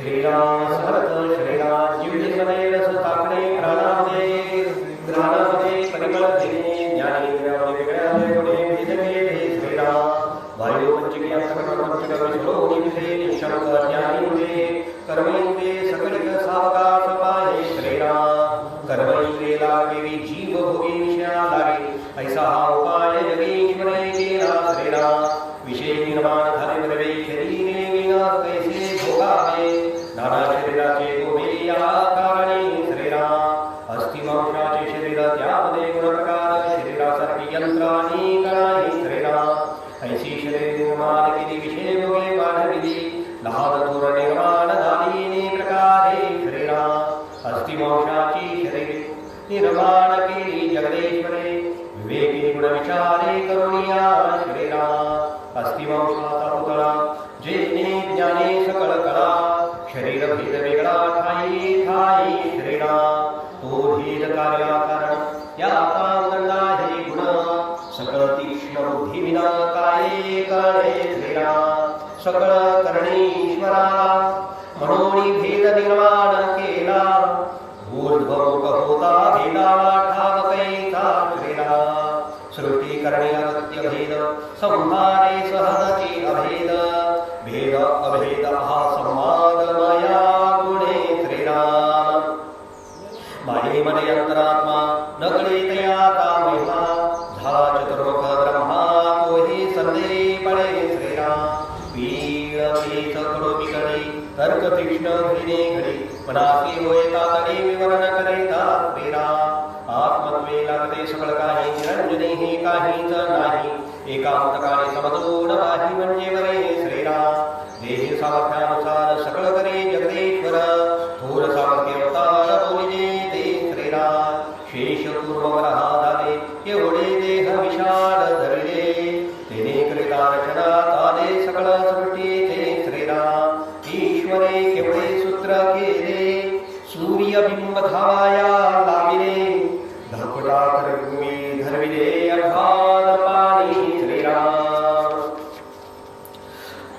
श्रीराम समर्थ श्रीराम जीवजीमध्ये रस ताकणे प्राणामध्ये ग्रहाणामध्ये परिमळ देणे ज्ञानेंद्रियामध्ये वेगळ्या गुणे भेदभेद श्रीराम वायू पंचक्रिया सकल पंचकर्म श्लोक विषय शब्द ज्ञानेंद्रिय कर्मेंद्रिय सकलित सावकाश पाहे श्रीराम कर्मेंद्रिय लागे जीव भोगी विषया लागे ऐसा हा उपाय जगेश्वरे केला श्रीराम विषय निर्माण झाले बरे शरीरे विना कैसे भोगावे नाना शरीराचे गोबे या कारणे श्रीराम अस्थिमांसाचे शरीर त्यामध्ये गुणप्रकार शरीरासारखी यंत्राणी कणाही श्रीराम ऐशी शरीर निर्माण केली विषय भोगे वाढविली लहान थोर निर्माण झाली प्रकारे श्रीराम अस्थिमांसाची शरीर निर्माण केली जगदेश्वरे विवेकी गुण विचारे करुणिया श्रीराम अस्थिमांसाचा पुतळा जेने ज्ञाने सकळ कळा शरीर भेद वेगळा ठाई ठाई श्रीराम तो भेद कार्याकारण याचा उदंडाहे गुण सकळ तीक्ष्ण बुद्धी विना काये कळे श्रीराम सकळ करणेश्वरा मनोनी भेद निर्माण केला ऊर्ध्वमुख होता भेदा ठाव कैसा श्रीराम सृष्टी करणे अगत्य भेद संहारे सहजची अभेद भेद अभेद हा संवाद माया गुणे श्रीराम माये मने अंतरात्मा नकळे तयाता महिमा झाला चतुर्मुख ब्रह्मा तोही संदे पळे श्रीराम पीळ पीठ कडो बिकडे तर्क तीक्ष्ण घडे घडे मनासी होय तातडे विवरण करिता श्रीराम आत्मत्वे लागते सकळ काही निरंजने हे काहीच नाही एकांतकाने समतोड पाही म्हणजे बरे श्रीराम देही सामर्थ्यानुसार सकळ करे जगदेश्वर थोर सामर्थ्य अवतार बोलिजे ते श्रीराम शेष पूर्ववरहा झाले एवढे देह विशाल धरले तेने करिता रचनात आले सकळ सृष्टीचे श्रीराम ईश्वरे केवळे सूत्र केले सूर्यबिंब धावाया लाविले धकुटा भूमी धरविले अघान पाणी श्रीराम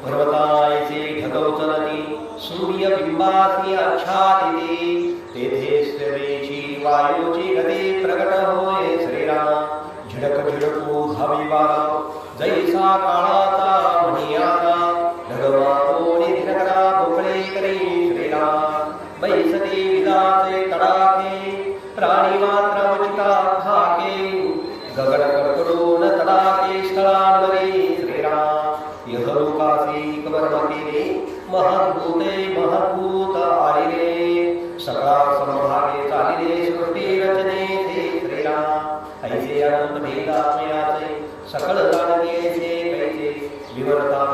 पर्वतायचे ढगव चलती सूर्यबिंबासी आच्छादिते तेथे स्त्रेची वायूची गती प्रगट होय श्रीराम झिडक झिडकू धावी वारा जैसा काळाचा मणियाना ढगवारोणी दिनकरा भोपळे करी श्रीराम बैसते विदाचे तडाखे प्राणी मात्र वचिता भाके गगन कडकडून तडाखे स्थळांवरी श्रीराम यहलोकासी कवर्म केले महद्भूते महद्भूत आलिले सकाळ समभागे चालिले सृष्टी रचने ते श्रीराम ऐसे अनंत भेदात्मयाचे सकळ जाणते कैसे विवरता